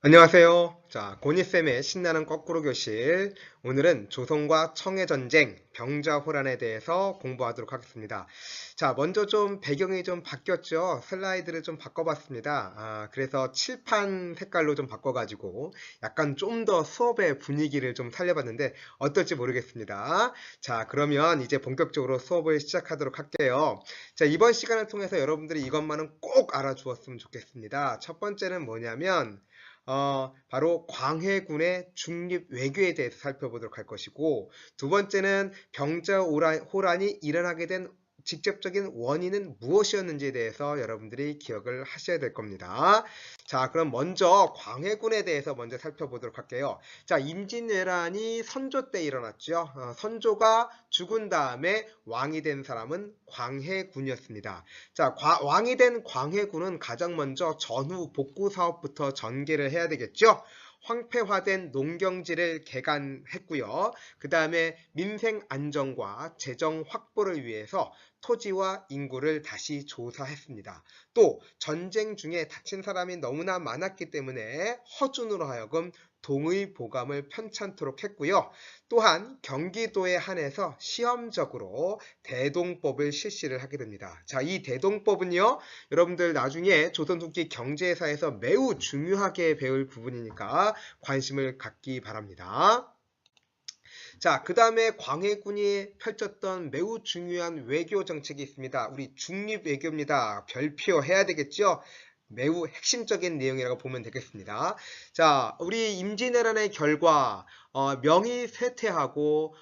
안녕하세요. 자, 고니쌤의 신나는 거꾸로 교실. 오늘은 조선과 청의 전쟁, 병자호란에 대해서 공부하도록 하겠습니다. 자, 먼저 좀 배경이 좀 바뀌었죠. 슬라이드를 좀 바꿔봤습니다. 그래서 칠판 색깔로 좀 바꿔가지고 약간 좀 더 수업의 분위기를 좀 살려봤는데 어떨지 모르겠습니다. 자, 그러면 이제 본격적으로 수업을 시작하도록 할게요. 자, 이번 시간을 통해서 여러분들이 이것만은 꼭 알아주었으면 좋겠습니다. 첫 번째는 뭐냐면 바로 광해군의 중립 외교에 대해서 살펴보도록 할 것이고, 두 번째는 병자호란이 일어나게 된 직접적인 원인은 무엇이었는지에 대해서 여러분들이 기억을 하셔야 될 겁니다. 자, 그럼 먼저 광해군에 대해서 먼저 살펴보도록 할게요. 자, 임진왜란이 선조 때 일어났죠. 선조가 죽은 다음에 왕이 된 사람은 광해군이었습니다. 자, 왕이 된 광해군은 가장 먼저 전후 복구 사업부터 전개를 해야 되겠죠. 황폐화된 농경지를 개간했고요. 그 다음에 민생 안정과 재정 확보를 위해서 토지와 인구를 다시 조사했습니다. 또 전쟁 중에 다친 사람이 너무나 많았기 때문에 허준으로 하여금 동의 보감을 편찬토록 했고요. 또한 경기도에 한해서 시험적으로 대동법을 실시를 하게 됩니다. 자, 이 대동법은요, 여러분들 나중에 조선 후기 경제사에서 매우 중요하게 배울 부분이니까 관심을 갖기 바랍니다. 자, 그 다음에 광해군이 펼쳤던 매우 중요한 외교 정책이 있습니다. 우리 중립 외교입니다. 별표 해야 되겠죠? 매우 핵심적인 내용이라고 보면 되겠습니다. 자, 우리 임진왜란의 결과 명이 쇠퇴하고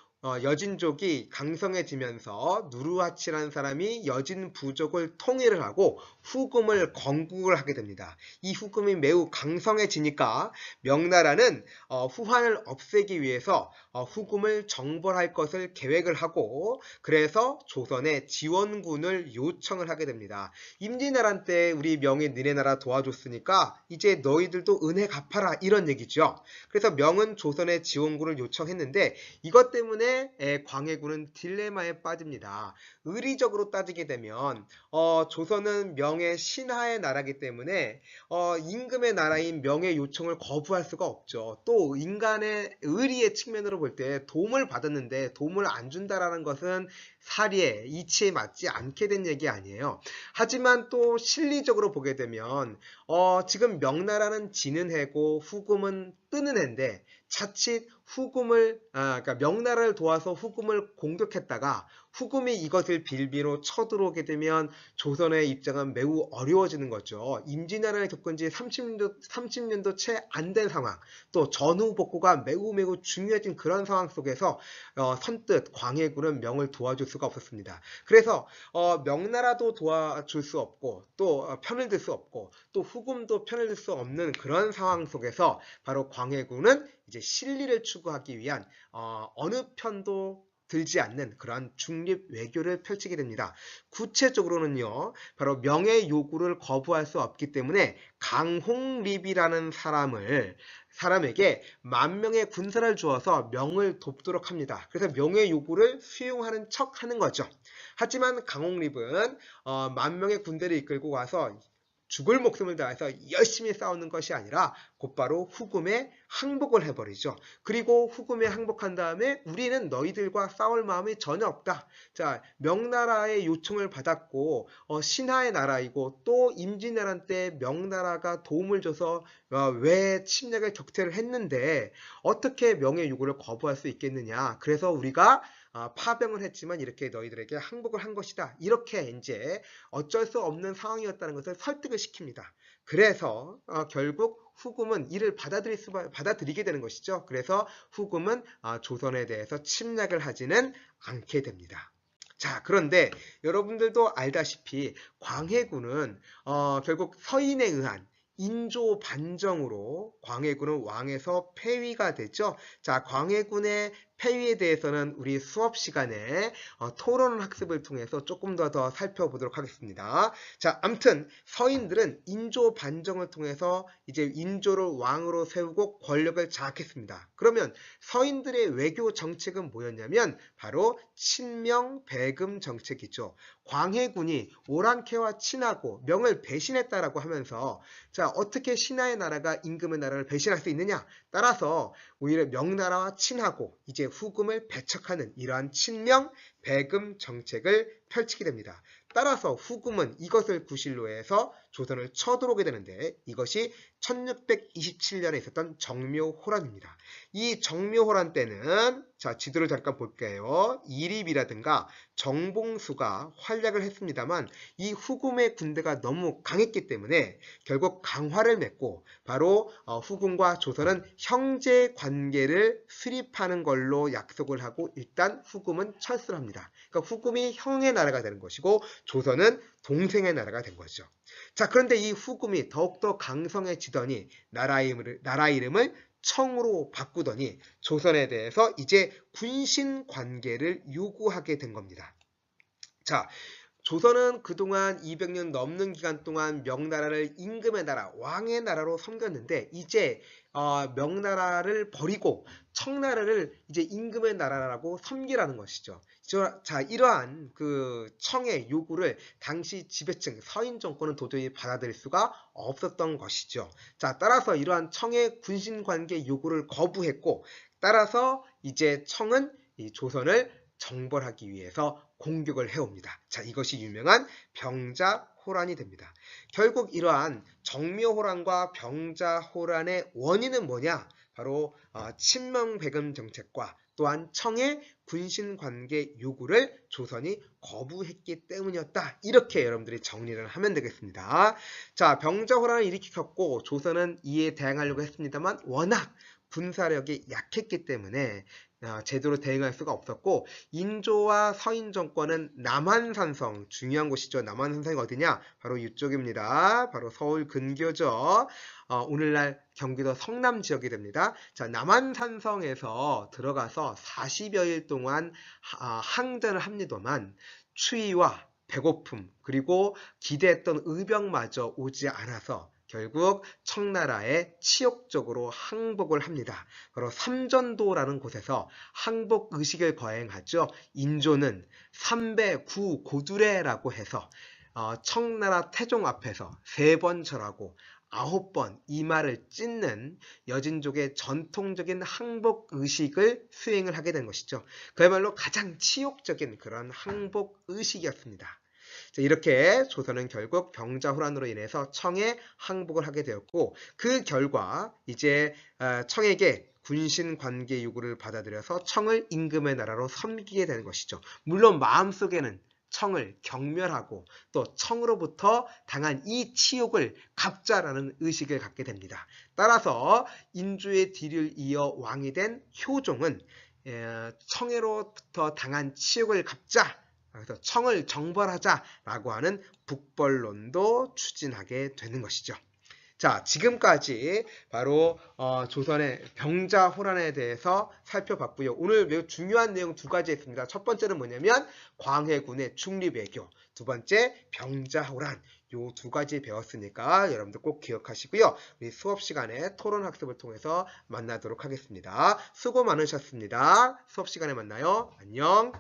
여진족이 강성해지면서 누르하치라는 사람이 여진 부족을 통일을 하고 후금을 건국을 하게 됩니다. 이 후금이 매우 강성해지니까 명나라는 후한을 없애기 위해서 후금을 정벌할 것을 계획을 하고, 그래서 조선에 지원군을 요청을 하게 됩니다. 임진왜란 때 우리 명이 너네 나라 도와줬으니까 이제 너희들도 은혜 갚아라, 이런 얘기죠. 그래서 명은 조선에 지원군을 요청했는데 이것 때문에 광해군은 딜레마에 빠집니다. 의리적으로 따지게 되면 조선은 명의 신하의 나라이기 때문에 임금의 나라인 명의 요청을 거부할 수가 없죠. 또 인간의 의리의 측면으로 볼 때 도움을 받았는데 도움을 안 준다라는 것은 사리에 이치에 맞지 않게 된 얘기 아니에요. 하지만 또 실리적으로 보게 되면 지금 명나라는 지는 해고 후금은 뜨는 해인데, 자칫 그러니까 명나라를 도와서 후금을 공격했다가 후금이 이것을 빌미로 쳐들어오게 되면 조선의 입장은 매우 어려워지는 거죠. 임진왜란을 겪은 지 30년도 채 안 된 상황, 또 전후 복구가 매우 중요해진 그런 상황 속에서 선뜻 광해군은 명을 도와줄 수가 없었습니다. 그래서 명나라도 도와줄 수 없고, 또 편을 들 수 없고, 또 후금도 편을 들 수 없는 그런 상황 속에서 바로 광해군은 이제 실리를 추구하기 위한 어느 편도 들지 않는 그러한 중립 외교를 펼치게 됩니다. 구체적으로는요, 바로 명의 요구를 거부할 수 없기 때문에 강홍립이라는 사람에게 10,000명의 군사를 주어서 명을 돕도록 합니다. 그래서 명의 요구를 수용하는 척 하는 거죠. 하지만 강홍립은 10,000명의 군대를 이끌고 와서 죽을 목숨을 다해서 열심히 싸우는 것이 아니라 곧바로 후금에 항복을 해버리죠. 그리고 후금에 항복한 다음에 우리는 너희들과 싸울 마음이 전혀 없다. 자, 명나라의 요청을 받았고 신하의 나라이고, 또 임진왜란 때 명나라가 도움을 줘서 왜 침략을 격퇴를 했는데 어떻게 명의 요구를 거부할 수 있겠느냐. 그래서 우리가 파병을 했지만 이렇게 너희들에게 항복을 한 것이다. 이렇게 이제 어쩔 수 없는 상황이었다는 것을 설득을 시킵니다. 그래서 결국 후금은 이를 받아들이게 되는 것이죠. 그래서 후금은 조선에 대해서 침략을 하지는 않게 됩니다. 자, 그런데 여러분들도 알다시피 광해군은 결국 서인에 의한 인조 반정으로 광해군은 왕에서 폐위가 되죠. 자, 광해군의 폐위에 대해서는 우리 수업 시간에 토론 학습을 통해서 조금 더 살펴보도록 하겠습니다. 자, 암튼 서인들은 인조 반정을 통해서 이제 인조를 왕으로 세우고 권력을 장악했습니다. 그러면 서인들의 외교 정책은 뭐였냐면 바로 친명 배금 정책이죠. 광해군이 오랑캐와 친하고 명을 배신했다라고 하면서 자, 어떻게 신하의 나라가 임금의 나라를 배신할 수 있느냐? 따라서 오히려 명나라와 친하고 이제 후금을 배척하는 이러한 친명 배금 정책을 펼치게 됩니다. 따라서 후금은 이것을 구실로 해서 조선을 쳐들어오게 되는데 이것이 1627년에 있었던 정묘호란입니다. 이 정묘호란 때는 자, 지도를 잠깐 볼게요. 이립이라든가 정봉수가 활약을 했습니다만 이 후금의 군대가 너무 강했기 때문에 결국 강화를 맺고 바로 후금과 조선은 형제 관계를 수립하는 걸로 약속을 하고 일단 후금은 철수를 합니다. 그러니까 후금이 형의 나라가 되는 것이고 조선은 동생의 나라가 된 거죠. 자, 그런데 이 후금이 더욱더 강성해지더니 나라 이름을 청으로 바꾸더니 조선에 대해서 이제 군신 관계를 요구하게 된 겁니다. 자, 조선은 그동안 200년 넘는 기간 동안 명나라를 임금의 나라, 왕의 나라로 섬겼는데 이제 명나라를 버리고 청나라를 이제 임금의 나라라고 섬기라는 것이죠. 자, 이러한 그 청의 요구를 당시 지배층 서인 정권은 도저히 받아들일 수가 없었던 것이죠. 자, 따라서 이러한 청의 군신 관계 요구를 거부했고 따라서 이제 청은 이 조선을 정벌하기 위해서 공격을 해옵니다. 자, 이것이 유명한 병자호란이 됩니다. 결국 이러한 정묘호란과 병자호란의 원인은 뭐냐? 바로 친명배금 정책과 또한 청의 군신관계 요구를 조선이 거부했기 때문이었다. 이렇게 여러분들이 정리를 하면 되겠습니다. 자, 병자호란을 일으켰고 조선은 이에 대응하려고 했습니다만 워낙 군사력이 약했기 때문에 제대로 대응할 수가 없었고 인조와 서인 정권은 남한산성, 중요한 곳이죠. 남한산성이 어디냐? 바로 이쪽입니다. 바로 서울 근교죠. 오늘날 경기도 성남 지역이 됩니다. 자, 남한산성에서 들어가서 40여일 동안 항전을 합니다만 추위와 배고픔 그리고 기대했던 의병마저 오지 않아서 결국 청나라에 치욕적으로 항복을 합니다. 바로 삼전도라는 곳에서 항복 의식을 거행하죠. 인조는 삼배구 고두례라고 해서 청나라 태종 앞에서 3번 절하고 9번 이마를 찢는 여진족의 전통적인 항복 의식을 수행을 하게 된 것이죠. 그야말로 가장 치욕적인 그런 항복 의식이었습니다. 이렇게 조선은 결국 병자호란으로 인해서 청에 항복을 하게 되었고 그 결과 이제 청에게 군신 관계 요구를 받아들여서 청을 임금의 나라로 섬기게 되는 것이죠. 물론 마음속에는 청을 경멸하고 또 청으로부터 당한 이 치욕을 갚자라는 의식을 갖게 됩니다. 따라서 인조의 뒤를 이어 왕이 된 효종은 청해로부터 당한 치욕을 갚자, 그래서 청을 정벌하자라고 하는 북벌론도 추진하게 되는 것이죠. 자, 지금까지 바로 조선의 병자호란에 대해서 살펴봤고요. 오늘 매우 중요한 내용 2가지 했습니다. 첫 번째는 뭐냐면 광해군의 중립외교, 두 번째 병자호란. 요 2가지 배웠으니까 여러분들 꼭 기억하시고요. 우리 수업 시간에 토론 학습을 통해서 만나도록 하겠습니다. 수고 많으셨습니다. 수업 시간에 만나요. 안녕.